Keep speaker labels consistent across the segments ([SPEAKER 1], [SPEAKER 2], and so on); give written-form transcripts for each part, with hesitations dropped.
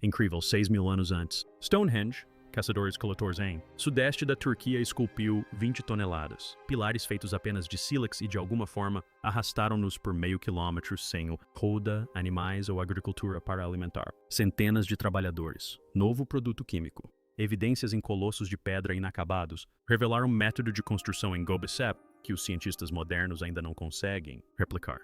[SPEAKER 1] incrível 6.000 anos antes. Stonehenge, caçadores-coletores em sudeste da Turquia, esculpiu 20 toneladas. Pilares feitos apenas de sílex e de alguma forma arrastaram-nos por meio quilômetro sem o roda, animais ou agricultura para alimentar. Centenas de trabalhadores. Novo produto químico. Evidências em colossos de pedra inacabados revelaram um método de construção em Göbekli que os cientistas modernos ainda não conseguem replicar.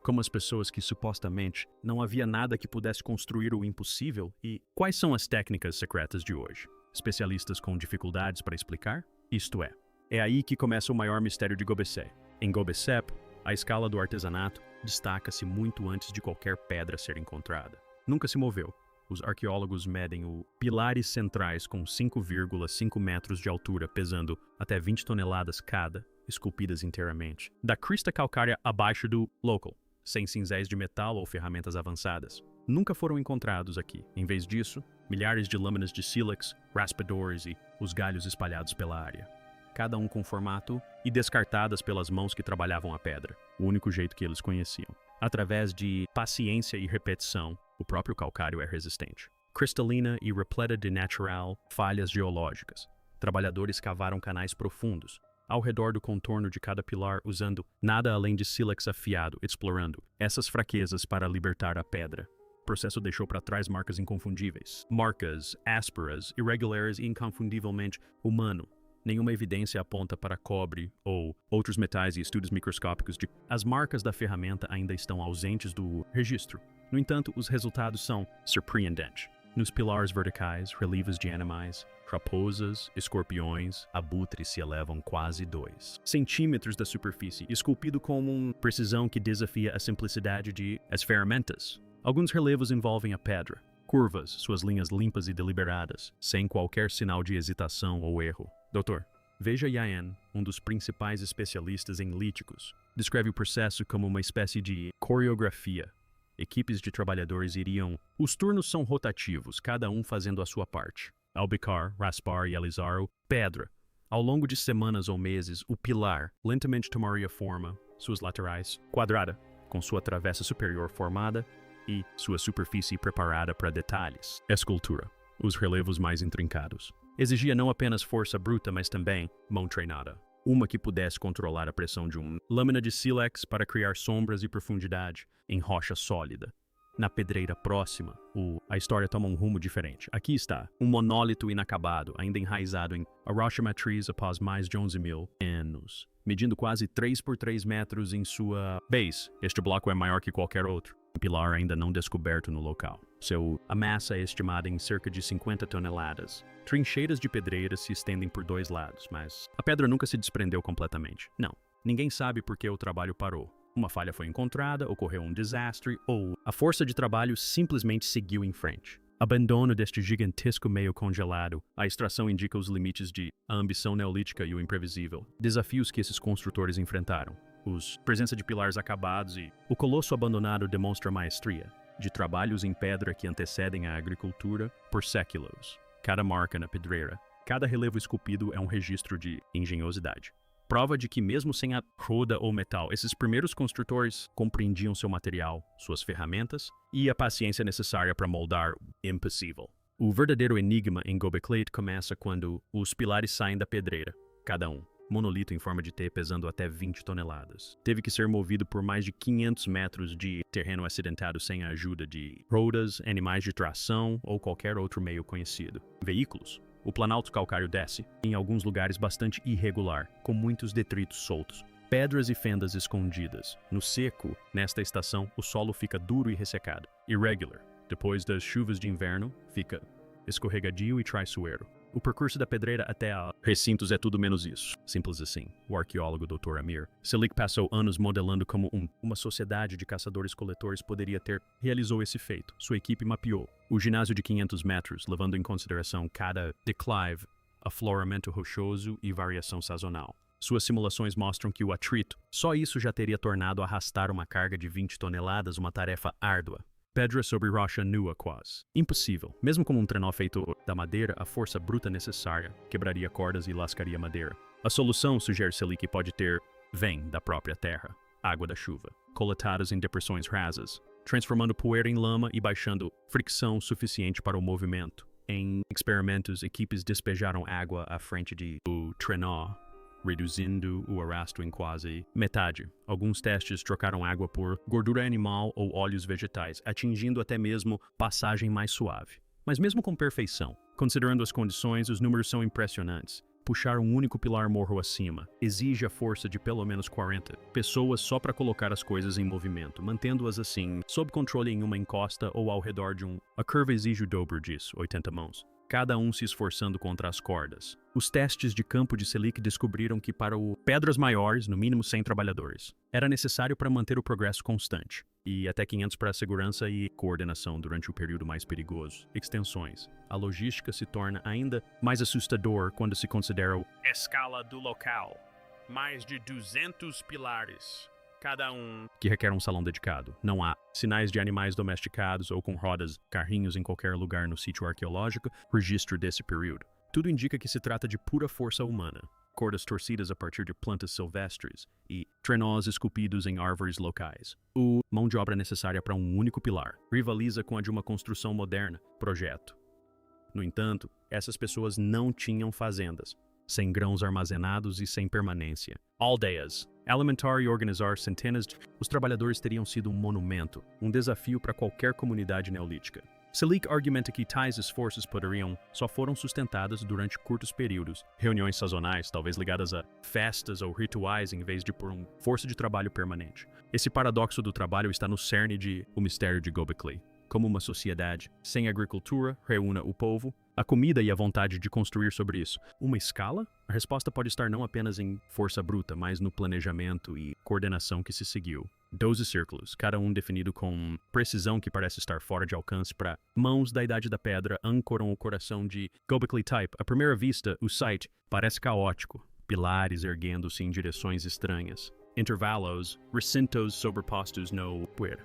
[SPEAKER 1] Como as pessoas que supostamente não havia nada que pudesse construir o impossível e quais são as técnicas secretas de hoje? Especialistas com dificuldades para explicar? Isto é aí que começa o maior mistério de Göbekli. Em Göbekli, a escala do artesanato destaca-se muito antes de qualquer pedra ser encontrada. Nunca se moveu. Os arqueólogos medem os pilares centrais com 5,5 metros de altura, pesando até 20 toneladas cada, esculpidas inteiramente. Da crista calcária abaixo do local, sem cinzéis de metal ou ferramentas avançadas. Nunca foram encontrados aqui. Em vez disso, milhares de lâminas de sílex, raspadores e os galhos espalhados pela área. Cada um com formato e descartadas pelas mãos que trabalhavam a pedra, o único jeito que eles conheciam. Através de paciência e repetição, o próprio calcário é resistente. Cristalina e repleta de natural falhas geológicas. Trabalhadores cavaram canais profundos, ao redor do contorno de cada pilar, usando nada além de sílex afiado, explorando essas fraquezas para libertar a pedra. O processo deixou para trás marcas inconfundíveis. Marcas ásperas, irregulares e inconfundivelmente humano. Nenhuma evidência aponta para cobre ou outros metais e estudos microscópicos de... As marcas da ferramenta ainda estão ausentes do registro. No entanto, os resultados são surpreendentes. Nos pilares verticais, relivos de animais, raposas, escorpiões, abutres se elevam quase 2 centímetros da superfície, esculpido com uma precisão que desafia a simplicidade de as ferramentas. Alguns relevos envolvem a pedra, curvas, suas linhas limpas e deliberadas, sem qualquer sinal de hesitação ou erro. Doutor, veja Yaen, um dos principais especialistas em líticos, descreve o processo como uma espécie de coreografia. Equipes de trabalhadores iriam... Os turnos são rotativos, cada um fazendo a sua parte. Albicar, raspar e alisar pedra. Ao longo de semanas ou meses, o pilar lentamente tomaria forma, suas laterais quadrada, com sua travessa superior formada e sua superfície preparada para detalhes. Escultura. Os relevos mais intrincados. Exigia não apenas força bruta, mas também mão treinada. Uma que pudesse controlar a pressão de uma lâmina de sílex para criar sombras e profundidade em rocha sólida. Na pedreira próxima, a história toma um rumo diferente. Aqui está, um monólito inacabado, ainda enraizado em a rocha matriz após mais de 11.000 anos, medindo quase 3 por 3 metros em sua base. Este bloco é maior que qualquer outro. Um pilar ainda não descoberto no local. A massa é estimada em cerca de 50 toneladas. Trincheiras de pedreira se estendem por 2 lados, mas a pedra nunca se desprendeu completamente. Não, ninguém sabe por que o trabalho parou. Uma falha foi encontrada, ocorreu um desastre, ou a força de trabalho simplesmente seguiu em frente. Abandono deste gigantesco meio congelado, a extração indica os limites de a ambição neolítica e o imprevisível. Desafios que esses construtores enfrentaram. Presença de pilares acabados e o colosso abandonado demonstra maestria, de trabalhos em pedra que antecedem a agricultura por séculos. Cada marca na pedreira, cada relevo esculpido é um registro de engenhosidade. Prova de que mesmo sem a roda ou metal, esses primeiros construtores compreendiam seu material, suas ferramentas e a paciência necessária para moldar o impossível. O verdadeiro enigma em Göbekli começa quando os pilares saem da pedreira, cada um. Monolito em forma de T pesando até 20 toneladas. Teve que ser movido por mais de 500 metros de terreno acidentado sem a ajuda de rodas, animais de tração ou qualquer outro meio conhecido. Veículos. O planalto calcário desce, em alguns lugares bastante irregular, com muitos detritos soltos. Pedras e fendas escondidas. No seco, nesta estação, o solo fica duro e ressecado. Irregular. Depois das chuvas de inverno, fica escorregadio e traiçoeiro. O percurso da pedreira até a recintos é tudo menos isso. Simples assim. O arqueólogo Dr. Amir Çelik passou anos modelando como uma sociedade de caçadores-coletores poderia ter. Realizou esse feito. Sua equipe mapeou o ginásio de 500 metros, levando em consideração cada declive, afloramento rochoso e variação sazonal. Suas simulações mostram que o atrito, só isso já teria tornado arrastar uma carga de 20 toneladas uma tarefa árdua. Pedra sobre rocha nua quase. Impossível. Mesmo com um trenó feito da madeira, a força bruta necessária quebraria cordas e lascaria madeira. A solução, sugere Çelik, vem da própria terra. Água da chuva. Coletadas em depressões rasas. transformando poeira em lama e baixando fricção suficiente para o movimento. Em experimentos, equipes despejaram água à frente do trenó, reduzindo o arrasto em quase metade. Alguns testes trocaram água por gordura animal ou óleos vegetais, atingindo até mesmo passagem mais suave. Mas mesmo com perfeição, considerando as condições, os números são impressionantes. Puxar um único pilar morro acima exige a força de pelo menos 40 pessoas só para colocar as coisas em movimento, mantendo-as assim, sob controle em uma encosta ou ao redor de um... A curva exige o dobro disso, 80 mãos. Cada um se esforçando contra as cordas. Os testes de campo de Selic descobriram que para pedras maiores, no mínimo 100 trabalhadores, era necessário para manter o progresso constante, e até 500 para a segurança e coordenação durante o período mais perigoso. Extensões. A logística se torna ainda mais assustador quando se considera a escala do local. Mais de 200 pilares. Cada um que requer um salão dedicado. Não há sinais de animais domesticados ou com rodas, carrinhos em qualquer lugar no sítio arqueológico, registro desse período. Tudo indica que se trata de pura força humana. Cordas torcidas a partir de plantas silvestres e trenós esculpidos em árvores locais. Mão de obra necessária para um único pilar rivaliza com a de uma construção moderna, projeto. No entanto, essas pessoas não tinham fazendas, sem grãos armazenados e sem permanência. Aldeias. Alimentar e organizar centenas de... Os trabalhadores teriam sido um monumento, um desafio para qualquer comunidade neolítica. Selic argumenta que tais esforços só foram sustentadas durante curtos períodos, reuniões sazonais, talvez ligadas a festas ou rituais em vez de por uma força de trabalho permanente. Esse paradoxo do trabalho está no cerne de O Mistério de Göbekli. Como uma sociedade sem agricultura reúna o povo, a comida e a vontade de construir sobre isso. Uma escala? A resposta pode estar não apenas em força bruta, mas no planejamento e coordenação que se seguiu. 12 círculos, cada um definido com precisão que parece estar fora de alcance para mãos da Idade da Pedra ancoram o coração de Göbekli Tepe. À primeira vista, o site parece caótico, pilares erguendo-se em direções estranhas, intervalos, recintos sobrepostos no poeira.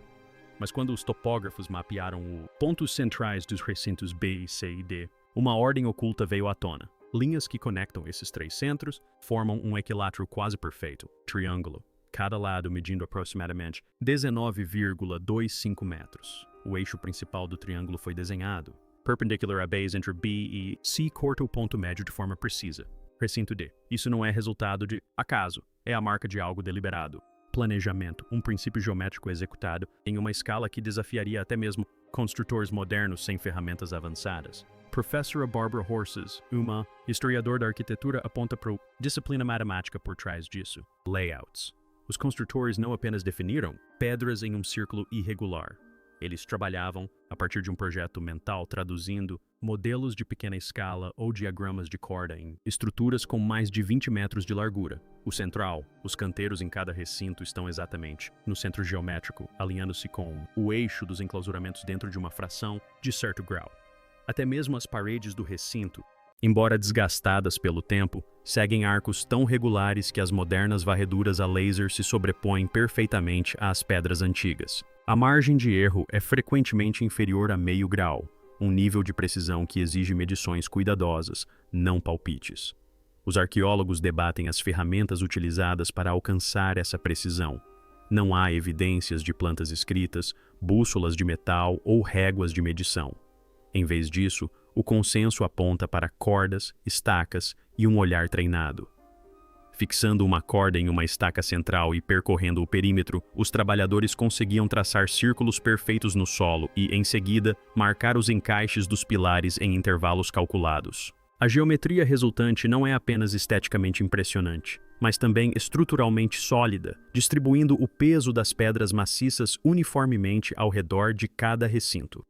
[SPEAKER 1] Mas quando os topógrafos mapearam os pontos centrais dos recintos B, C e D, uma ordem oculta veio à tona. Linhas que conectam esses três centros formam um equilátero quase perfeito, triângulo, cada lado medindo aproximadamente 19,25 metros. O eixo principal do triângulo foi desenhado. Perpendicular à base entre B e C corta o ponto médio de forma precisa. Recinto D. Isso não é resultado de acaso, é a marca de algo deliberado. Planejamento, um princípio geométrico executado em uma escala que desafiaria até mesmo construtores modernos sem ferramentas avançadas. Professora Barbara Horses, uma historiadora da arquitetura, aponta para a disciplina matemática por trás disso. Layouts. Os construtores não apenas definiram pedras em um círculo irregular. Eles trabalhavam a partir de um projeto mental, traduzindo modelos de pequena escala ou diagramas de corda em estruturas com mais de 20 metros de largura. O central, os canteiros em cada recinto estão exatamente no centro geométrico, alinhando-se com o eixo dos enclausuramentos dentro de uma fração de certo grau. Até mesmo as paredes do recinto, embora desgastadas pelo tempo, seguem arcos tão regulares que as modernas varreduras a laser se sobrepõem perfeitamente às pedras antigas. A margem de erro é frequentemente inferior a meio grau, um nível de precisão que exige medições cuidadosas, não palpites. Os arqueólogos debatem as ferramentas utilizadas para alcançar essa precisão. Não há evidências de plantas escritas, bússolas de metal ou réguas de medição. Em vez disso, o consenso aponta para cordas, estacas e um olhar treinado. Fixando uma corda em uma estaca central e percorrendo o perímetro, os trabalhadores conseguiam traçar círculos perfeitos no solo e, em seguida, marcar os encaixes dos pilares em intervalos calculados. A geometria resultante não é apenas esteticamente impressionante, mas também estruturalmente sólida, distribuindo o peso das pedras maciças uniformemente ao redor de cada recinto.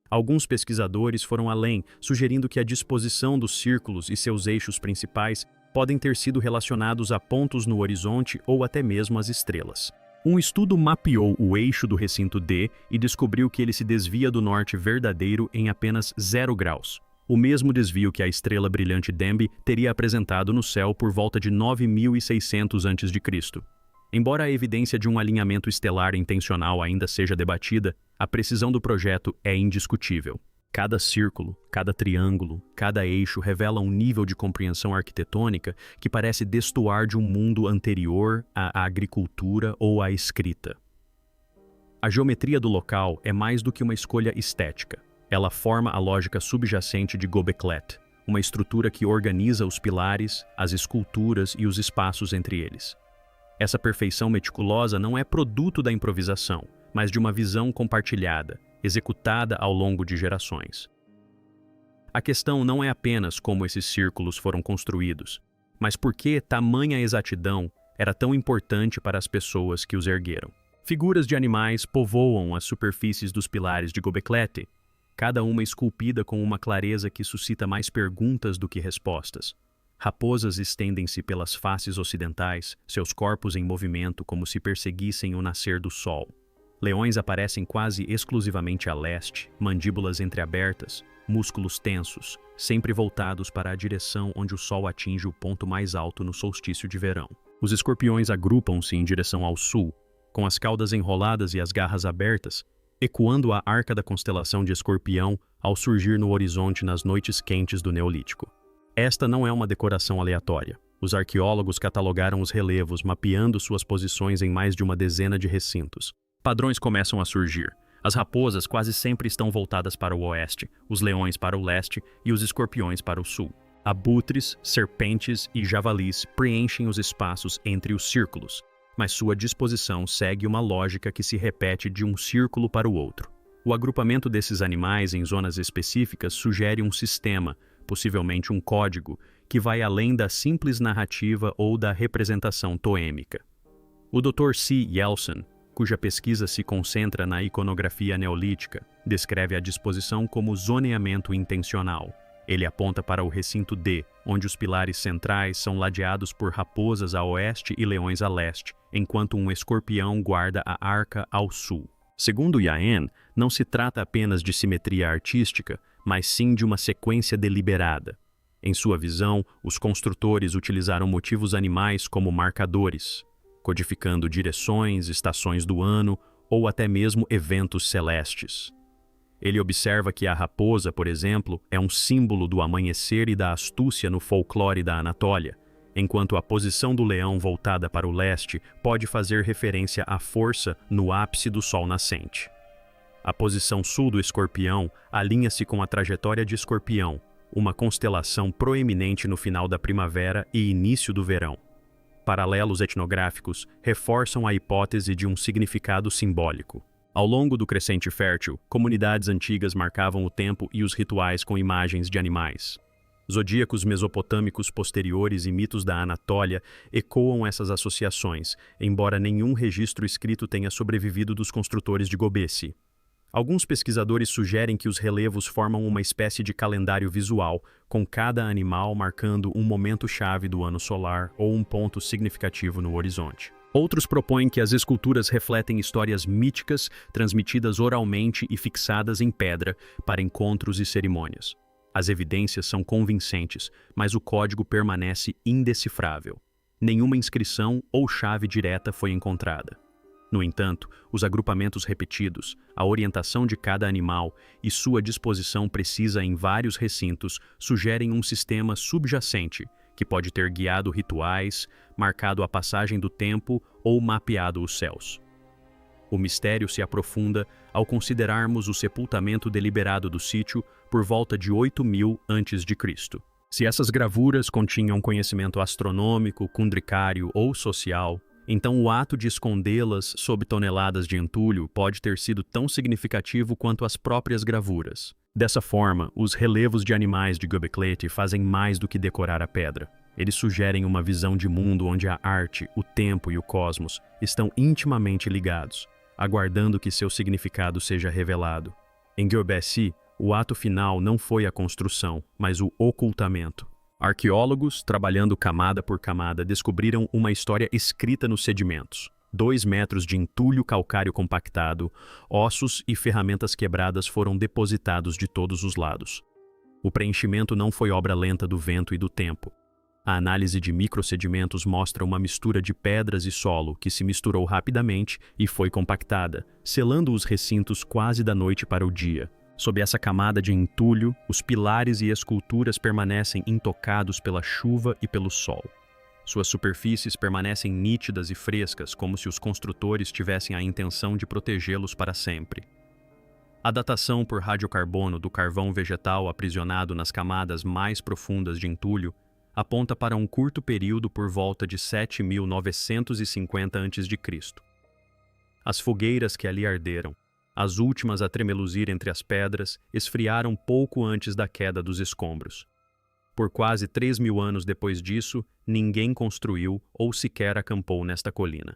[SPEAKER 1] Alguns pesquisadores foram além, sugerindo que a disposição dos círculos e seus eixos principais podem ter sido relacionados a pontos no horizonte ou até mesmo às estrelas. Um estudo mapeou o eixo do recinto D e descobriu que ele se desvia do norte verdadeiro em apenas 0 graus. O mesmo desvio que a estrela brilhante Denby teria apresentado no céu por volta de 9600 a.C. Embora a evidência de um alinhamento estelar intencional ainda seja debatida, a precisão do projeto é indiscutível. Cada círculo, cada triângulo, cada eixo revela um nível de compreensão arquitetônica que parece destoar de um mundo anterior à agricultura ou à escrita. A geometria do local é mais do que uma escolha estética. Ela forma a lógica subjacente de Göbekli, uma estrutura que organiza os pilares, as esculturas e os espaços entre eles. Essa perfeição meticulosa não é produto da improvisação, mas de uma visão compartilhada, executada ao longo de gerações. A questão não é apenas como esses círculos foram construídos, mas por que tamanha exatidão era tão importante para as pessoas que os ergueram. Figuras de animais povoam as superfícies dos pilares de Göbekli, cada uma esculpida com uma clareza que suscita mais perguntas do que respostas. Raposas estendem-se pelas faces ocidentais, seus corpos em movimento como se perseguissem o nascer do sol. Leões aparecem quase exclusivamente a leste, mandíbulas entreabertas, músculos tensos, sempre voltados para a direção onde o sol atinge o ponto mais alto no solstício de verão. Os escorpiões agrupam-se em direção ao sul, com as caudas enroladas e as garras abertas, ecoando a arca da constelação de Escorpião ao surgir no horizonte nas noites quentes do Neolítico. Esta não é uma decoração aleatória. Os arqueólogos catalogaram os relevos, mapeando suas posições em mais de uma dezena de recintos. Padrões começam a surgir. As raposas quase sempre estão voltadas para o oeste, os leões para o leste e os escorpiões para o sul. Abutres, serpentes e javalis preenchem os espaços entre os círculos, mas sua disposição segue uma lógica que se repete de um círculo para o outro. O agrupamento desses animais em zonas específicas sugere um sistema, possivelmente um código, que vai além da simples narrativa ou da representação toêmica. O Dr. C. Yelson, cuja pesquisa se concentra na iconografia neolítica, descreve a disposição como zoneamento intencional. Ele aponta para o recinto D, onde os pilares centrais são ladeados por raposas a oeste e leões a leste, enquanto um escorpião guarda a arca ao sul. Segundo Yaen, não se trata apenas de simetria artística, mas sim de uma sequência deliberada. Em sua visão, os construtores utilizaram motivos animais como marcadores, codificando direções, estações do ano ou até mesmo eventos celestes. Ele observa que a raposa, por exemplo, é um símbolo do amanhecer e da astúcia no folclore da Anatólia, enquanto a posição do leão voltada para o leste pode fazer referência à força no ápice do sol nascente. A posição sul do escorpião alinha-se com a trajetória de Escorpião, uma constelação proeminente no final da primavera e início do verão. Paralelos etnográficos reforçam a hipótese de um significado simbólico. Ao longo do Crescente Fértil, comunidades antigas marcavam o tempo e os rituais com imagens de animais. Zodíacos mesopotâmicos posteriores e mitos da Anatólia ecoam essas associações, embora nenhum registro escrito tenha sobrevivido dos construtores de Göbekli. Alguns pesquisadores sugerem que os relevos formam uma espécie de calendário visual, com cada animal marcando um momento-chave do ano solar ou um ponto significativo no horizonte. Outros propõem que as esculturas refletem histórias míticas transmitidas oralmente e fixadas em pedra para encontros e cerimônias. As evidências são convincentes, mas o código permanece indecifrável. Nenhuma inscrição ou chave direta foi encontrada. No entanto, os agrupamentos repetidos, a orientação de cada animal e sua disposição precisa em vários recintos sugerem um sistema subjacente que pode ter guiado rituais, marcado a passagem do tempo ou mapeado os céus. O mistério se aprofunda ao considerarmos o sepultamento deliberado do sítio por volta de 8.000 a.C. Se essas gravuras continham conhecimento astronômico, kundricário ou social, então o ato de escondê-las sob toneladas de entulho pode ter sido tão significativo quanto as próprias gravuras. Dessa forma, os relevos de animais de Göbekli fazem mais do que decorar a pedra. Eles sugerem uma visão de mundo onde a arte, o tempo e o cosmos estão intimamente ligados, aguardando que seu significado seja revelado. Em Göbekli, o ato final não foi a construção, mas o ocultamento. Arqueólogos, trabalhando camada por camada, descobriram uma história escrita nos sedimentos. 2 metros de entulho calcário compactado, ossos e ferramentas quebradas foram depositados de todos os lados. O preenchimento não foi obra lenta do vento e do tempo. A análise de microsedimentos mostra uma mistura de pedras e solo que se misturou rapidamente e foi compactada, selando os recintos quase da noite para o dia. Sob essa camada de entulho, os pilares e esculturas permanecem intocados pela chuva e pelo sol. Suas superfícies permanecem nítidas e frescas, como se os construtores tivessem a intenção de protegê-los para sempre. A datação por radiocarbono do carvão vegetal aprisionado nas camadas mais profundas de entulho aponta para um curto período por volta de 7.950 a.C. As fogueiras que ali arderam, as últimas a tremeluzir entre as pedras, esfriaram pouco antes da queda dos escombros. Por quase 3.000 anos depois disso, ninguém construiu ou sequer acampou nesta colina.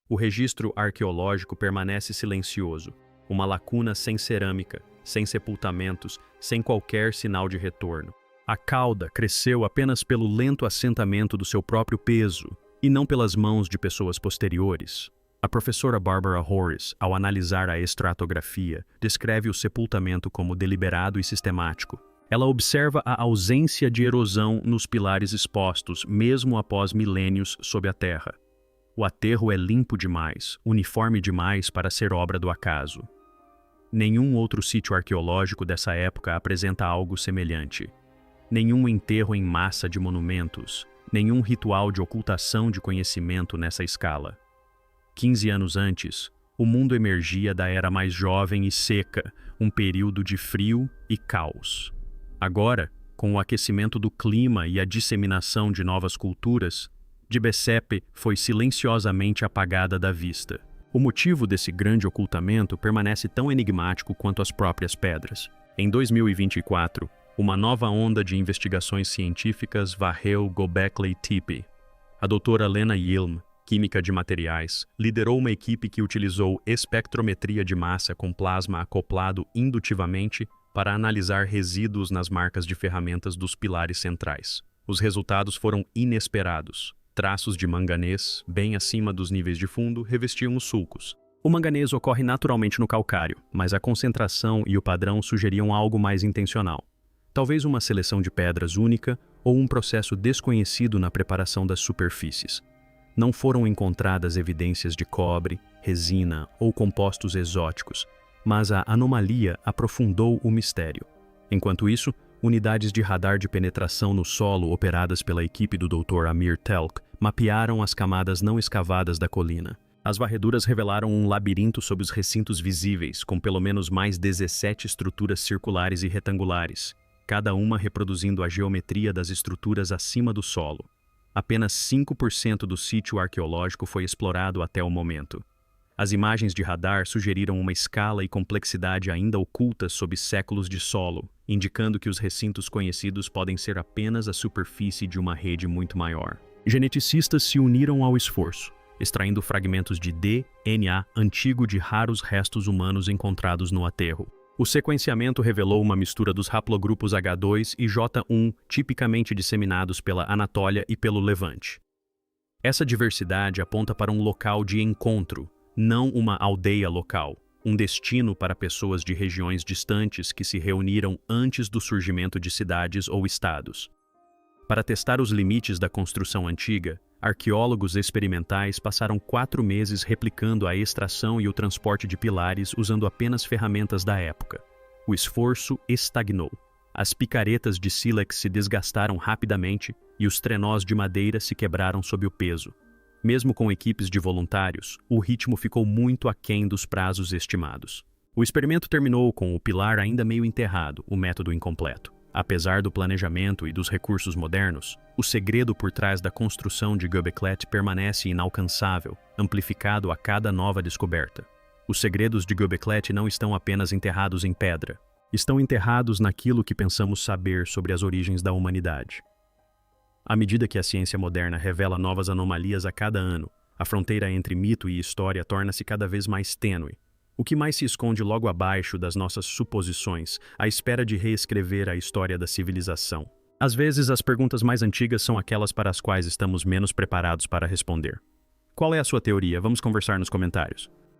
[SPEAKER 1] O registro arqueológico permanece silencioso, uma lacuna sem cerâmica, sem sepultamentos, sem qualquer sinal de retorno. A cauda cresceu apenas pelo lento assentamento do seu próprio peso, e não pelas mãos de pessoas posteriores. A professora Barbara Horris, ao analisar a estratografia, descreve o sepultamento como deliberado e sistemático. Ela observa a ausência de erosão nos pilares expostos, mesmo após milênios sob a terra. O aterro é limpo demais, uniforme demais para ser obra do acaso. Nenhum outro sítio arqueológico dessa época apresenta algo semelhante. Nenhum enterro em massa de monumentos, nenhum ritual de ocultação de conhecimento nessa escala. 15 anos antes, o mundo emergia da era mais jovem e seca, um período de frio e caos. Agora, com o aquecimento do clima e a disseminação de novas culturas, Dibecepe foi silenciosamente apagada da vista. O motivo desse grande ocultamento permanece tão enigmático quanto as próprias pedras. Em 2024, uma nova onda de investigações científicas varreu Göbekli Tepe. A doutora Lena Yilmaz, química de materiais, liderou uma equipe que utilizou espectrometria de massa com plasma acoplado indutivamente para analisar resíduos nas marcas de ferramentas dos pilares centrais. Os resultados foram inesperados. Traços de manganês, bem acima dos níveis de fundo, revestiam os sulcos. O manganês ocorre naturalmente no calcário, mas a concentração e o padrão sugeriam algo mais intencional. Talvez uma seleção de pedras única ou um processo desconhecido na preparação das superfícies. Não foram encontradas evidências de cobre, resina ou compostos exóticos, mas a anomalia aprofundou o mistério. Enquanto isso, unidades de radar de penetração no solo operadas pela equipe do Dr. Amir Telk mapearam as camadas não escavadas da colina. As varreduras revelaram um labirinto sob os recintos visíveis, com pelo menos mais 17 estruturas circulares e retangulares, cada uma reproduzindo a geometria das estruturas acima do solo. Apenas 5% do sítio arqueológico foi explorado até o momento. As imagens de radar sugeriram uma escala e complexidade ainda ocultas sob séculos de solo, indicando que os recintos conhecidos podem ser apenas a superfície de uma rede muito maior. Geneticistas se uniram ao esforço, extraindo fragmentos de DNA antigo de raros restos humanos encontrados no aterro. O sequenciamento revelou uma mistura dos haplogrupos H2 e J1 tipicamente disseminados pela Anatólia e pelo Levante. Essa diversidade aponta para um local de encontro, não uma aldeia local, um destino para pessoas de regiões distantes que se reuniram antes do surgimento de cidades ou estados. Para testar os limites da construção antiga, arqueólogos experimentais passaram 4 meses replicando a extração e o transporte de pilares usando apenas ferramentas da época. O esforço estagnou. As picaretas de sílex se desgastaram rapidamente e os trenós de madeira se quebraram sob o peso. Mesmo com equipes de voluntários, o ritmo ficou muito aquém dos prazos estimados. O experimento terminou com o pilar ainda meio enterrado, o método incompleto. Apesar do planejamento e dos recursos modernos, o segredo por trás da construção de Göbekli permanece inalcançável, amplificado a cada nova descoberta. Os segredos de Göbekli não estão apenas enterrados em pedra. Estão enterrados naquilo que pensamos saber sobre as origens da humanidade. À medida que a ciência moderna revela novas anomalias a cada ano, a fronteira entre mito e história torna-se cada vez mais tênue. O que mais se esconde logo abaixo das nossas suposições, à espera de reescrever a história da civilização? Às vezes, as perguntas mais antigas são aquelas para as quais estamos menos preparados para responder. Qual é a sua teoria? Vamos conversar nos comentários.